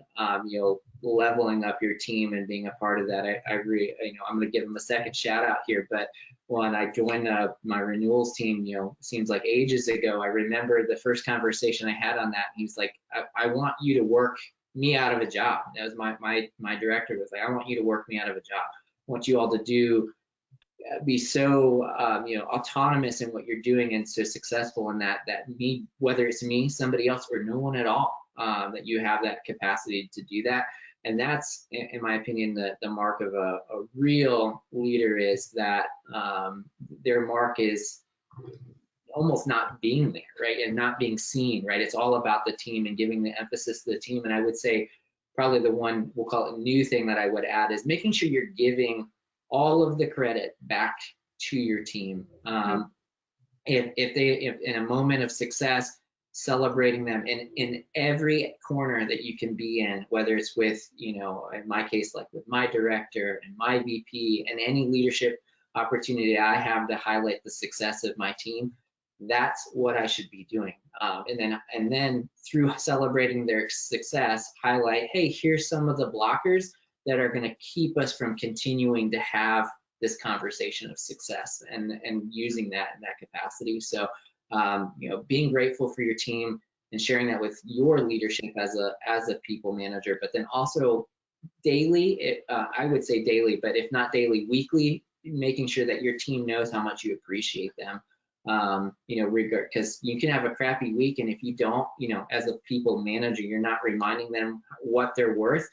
you know, leveling up your team and being a part of that. I really, you know, I'm gonna give them a second shout out here, but when I joined my renewals team, you know, seems like ages ago, I remember the first conversation I had on that. He's like, I want you to work me out of a job. That was my director was like, I want you to work me out of a job. I want you all to be so you know, autonomous in what you're doing and so successful in that me, whether it's me, somebody else, or no one at all, that you have that capacity to do that. And that's, in my opinion, the mark of a real leader, is that their mark is almost not being there, right, and not being seen, right? It's all about the team and giving the emphasis to the team. And I would say probably the one, we'll call it new thing that I would add, is making sure you're giving all of the credit back to your team. If in a moment of success, celebrating them in every corner that you can be in, whether it's with, you know, in my case, like with my director and my VP, and any leadership opportunity I have to highlight the success of my team, that's what I should be doing. And then through celebrating their success, highlight, hey, here's some of the blockers that are going to keep us from continuing to have this conversation of success, and using that in that capacity. So, you know, being grateful for your team and sharing that with your leadership as a people manager, but then also daily, I would say daily, but if not daily, weekly, making sure that your team knows how much you appreciate them. because you can have a crappy week, and if you don't, as a people manager, you're not reminding them what they're worth,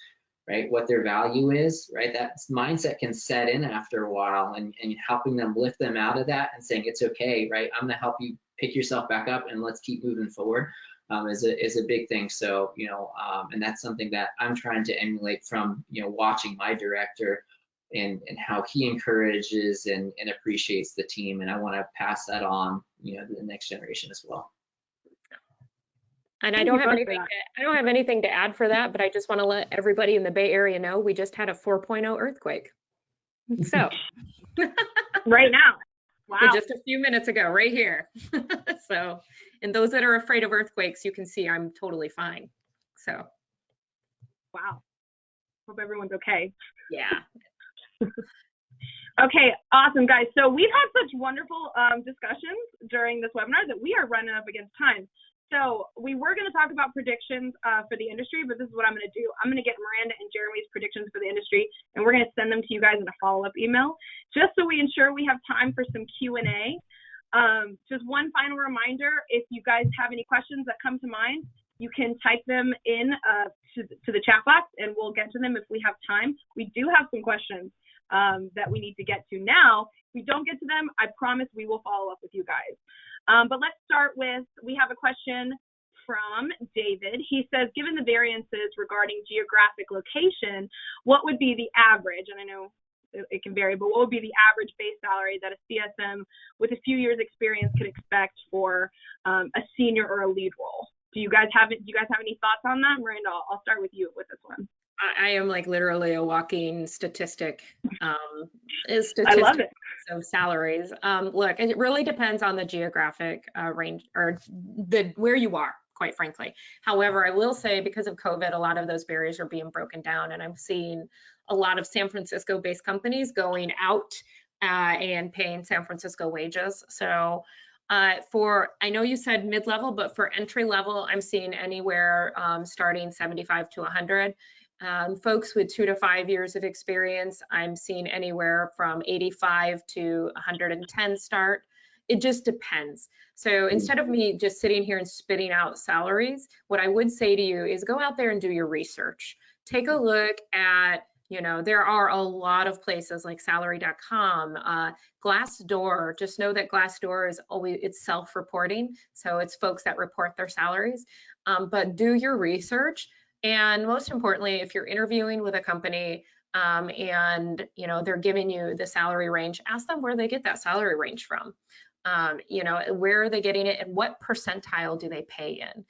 right? What their value is, right? That mindset can set in after a while, and helping them lift them out of that and saying it's okay, right? I'm gonna help you pick yourself back up and let's keep moving forward. Is a big thing. So, and that's something that I'm trying to emulate from, watching my director and how he encourages and appreciates the team. And I want to pass that on, to the next generation as well. And I don't have anything to add for that, but I just want to let everybody in the Bay Area know we just had a 4.0 earthquake. So right now. Wow. Just a few minutes ago, right here. So, and those that are afraid of earthquakes, you can see I'm totally fine. So. Wow. Hope everyone's okay. Yeah. Okay, awesome, guys. So we've had such wonderful discussions during this webinar that we are running up against time. So we were going to talk about predictions for the industry, but this is what I'm going to do. I'm going to get Maranda and Jeremy's predictions for the industry, and we're going to send them to you guys in a follow-up email, just so we ensure we have time for some Q&A. Just one final reminder, if you guys have any questions that come to mind, you can type them in to the chat box, and we'll get to them if we have time. We do have some questions that we need to get to now. If we don't get to them, I promise we will follow up with you guys. But let's start with, we have a question from David. He says, given the variances regarding geographic location, what would be the average, and I know it can vary, but what would be the average base salary that a CSM with a few years experience could expect for a senior or a lead role? Do you guys have any thoughts on that? Miranda, I'll start with you with this one. I am like literally a walking statistic. I love it. Of salaries. Look, it really depends on the geographic range or where you are, quite frankly. However, I will say because of COVID, a lot of those barriers are being broken down, and I'm seeing a lot of San Francisco-based companies going out and paying San Francisco wages. So I know you said mid-level, but for entry level, I'm seeing anywhere starting 75 to 100. Folks with 2 to 5 years of experience, I'm seeing anywhere from 85 to 110 start. It just depends. So instead of me just sitting here and spitting out salaries, what I would say to you is go out there and do your research. Take a look at, there are a lot of places like salary.com, Glassdoor. Just know that Glassdoor is it's self-reporting. So it's folks that report their salaries, but do your research. And most importantly, if you're interviewing with a company and they're giving you the salary range, ask them where they get that salary range from. Where are they getting it and what percentile do they pay in?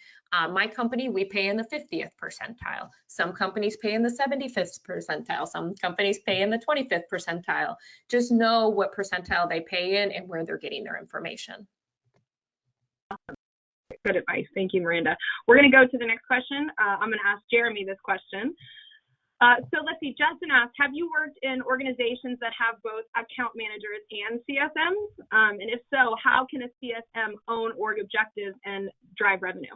My company, we pay in the 50th percentile. Some companies pay in the 75th percentile. Some companies pay in the 25th percentile. Just know what percentile they pay in and where they're getting their information. Good advice. Thank you, Miranda. We're going to go to the next question. I'm going to ask Jeremy this question. So let's see, Justin asked, have you worked in organizations that have both account managers and CSMs? And if so, how can a CSM own org objectives and drive revenue?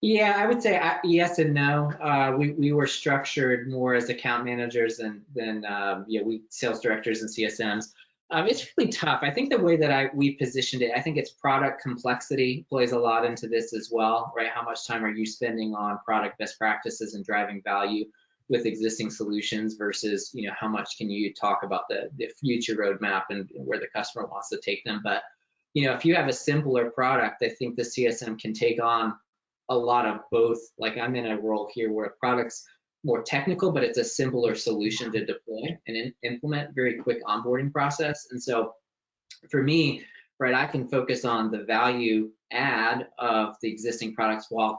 Yeah, I would say yes and no. We were structured more as account managers than we sales directors and CSMs. It's really tough. I think the way that we positioned it, I think it's product complexity plays a lot into this as well, right? How much time are you spending on product best practices and driving value with existing solutions versus, how much can you talk about the future roadmap and where the customer wants to take them. But, if you have a simpler product, I think the CSM can take on a lot of both. Like I'm in a role here where product's more technical, but it's a simpler solution to deploy and implement, very quick onboarding process. And so for me, right, I can focus on the value add of the existing products while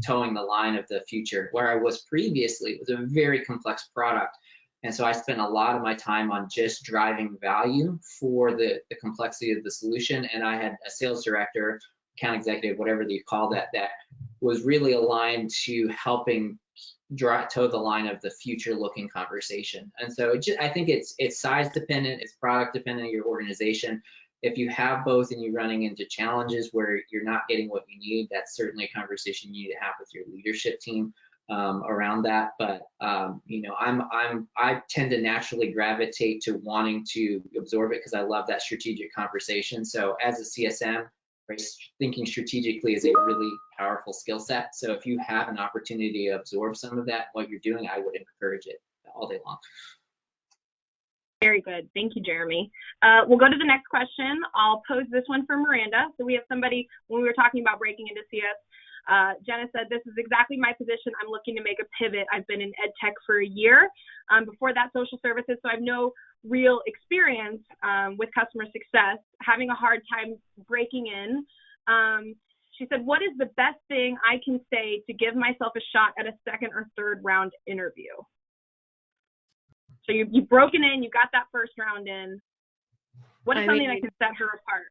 towing the line of the future. Where I was previously, it was a very complex product. And so I spent a lot of my time on just driving value for the complexity of the solution. And I had a sales director, account executive, whatever you call that was really aligned to helping toe the line of the future looking conversation. And so I think it's size dependent, it's product dependent on your organization. If you have both and you're running into challenges where you're not getting what you need, that's certainly a conversation you need to have with your leadership team. around that. But you know, I tend to naturally gravitate to wanting to absorb it because I love that strategic conversation. So as a CSM, right, thinking strategically is a really powerful skill set. So if you have an opportunity to absorb some of that, what you're doing, I would encourage it all day long. Very good. Thank you, Jeremy. We'll go to the next question. I'll pose this one for Miranda. So we have somebody, when we were talking about breaking into CS, Jenna said, this is exactly my position. I'm looking to make a pivot. I've been in ed tech for a year. Before that, social services. So I have no real experience with customer success, having a hard time breaking in. She said, what is the best thing I can say to give myself a shot at a second or third round interview? So you've broken in, you got that first round in. What is something that can set her apart?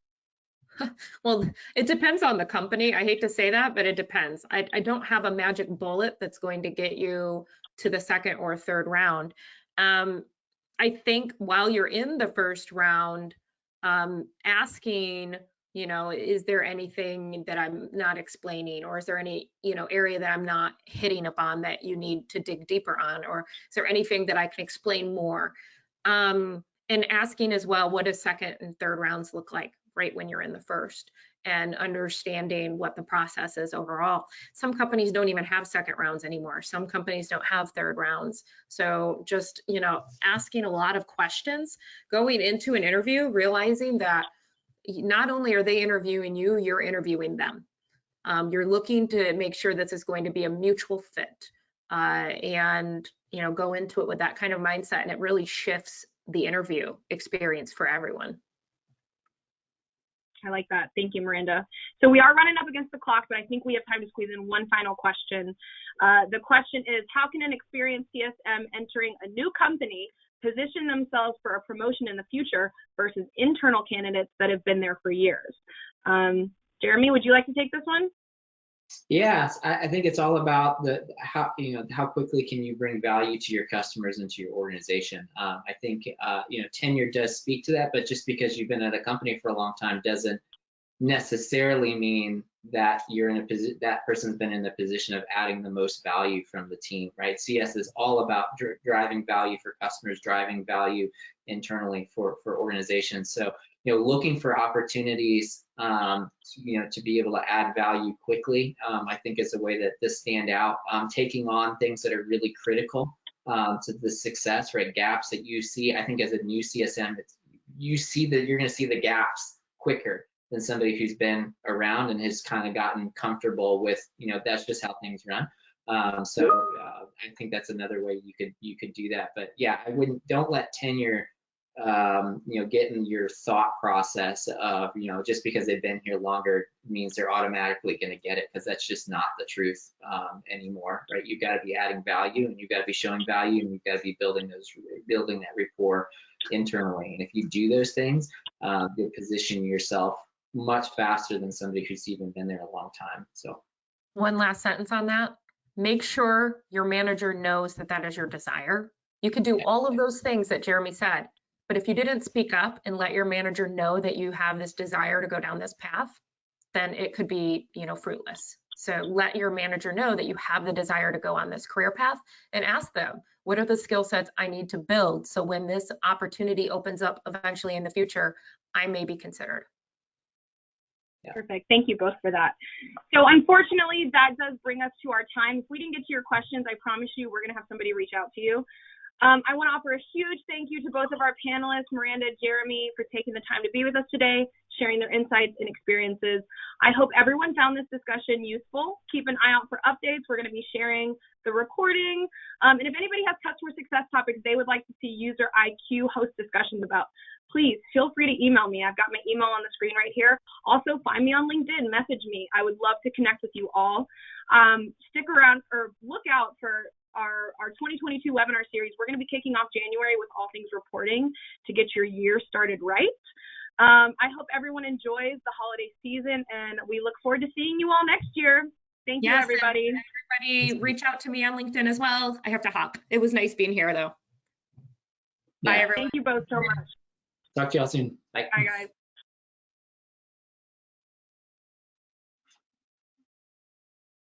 Well, it depends on the company. I hate to say that, but it depends. I don't have a magic bullet that's going to get you to the second or third round. I think while you're in the first round, asking, you know, is there anything that I'm not explaining, or is there any, you know, area that I'm not hitting upon that you need to dig deeper on, or is there anything that I can explain more? And asking as well, what does second and third rounds look like right when you're in the first, and understanding what the process is overall. Some companies don't even have second rounds anymore. Some companies don't have third rounds. So just, you know, asking a lot of questions, going into an interview, realizing that not only are they interviewing you, you're interviewing them. You're looking to make sure this is going to be a mutual fit, and, you know, go into it with that kind of mindset, and it really shifts the interview experience for everyone. I like that. Thank you, Miranda. So we are running up against the clock, but I think we have time to squeeze in one final question. The question is, how can an experienced CSM entering a new company position themselves for a promotion in the future versus internal candidates that have been there for years? Jeremy, would you like to take this one? Yes, I think it's all about how quickly can you bring value to your customers and to your organization. I think tenure does speak to that, but just because you've been at a company for a long time doesn't necessarily mean that you're in a position, that person's been in the position of adding the most value from the team, right? CS is all about driving value for customers, driving value internally for organizations. So, you know, looking for opportunities, to be able to add value quickly, I think is a way that this stand out. Taking on things that are really critical to the success, right? Gaps that you see. I think as a new CSM, you're going to see the gaps quicker than somebody who's been around and has kind of gotten comfortable with, you know, that's just how things run. So I think that's another way you could do that. But yeah, don't let tenure get in your thought process of, you know, just because they've been here longer means they're automatically going to get it, because that's just not the truth anymore, right? You've got to be adding value, and you've got to be showing value, and you've got to be building that rapport internally. And if you do those things, you'll position yourself much faster than somebody who's even been there a long time. So one last sentence on that. Make sure your manager knows that that is your desire. You can do all of those things that Jeremy said, but if you didn't speak up and let your manager know that you have this desire to go down this path, then it could be, you know, fruitless. So let your manager know that you have the desire to go on this career path, and ask them, what are the skill sets I need to build so when this opportunity opens up eventually in the future, I may be considered. Yeah. Perfect. Thank you both for that. So unfortunately, that does bring us to our time. If we didn't get to your questions, I promise you we're going to have somebody reach out to you. I want to offer a huge thank you to both of our panelists, Maranda and Jeremy, for taking the time to be with us today, sharing their insights and experiences. I hope everyone found this discussion useful. Keep an eye out for updates. We're going to be sharing the recording. And if anybody has customer success topics they would like to see UserIQ host discussions about, please feel free to email me. I've got my email on the screen right here. Also, find me on LinkedIn, message me. I would love to connect with you all. Stick around or look out for our 2022 webinar series. We're going to be kicking off January with all things reporting to get your year started right. I hope everyone enjoys the holiday season, and we look forward to seeing you all next year. Thank you, everybody. Everybody reach out to me on LinkedIn as well. I have to hop. It was nice being here, though. Yeah. Bye, everyone. Thank you both so much. Talk to y'all soon. Bye. Bye, guys.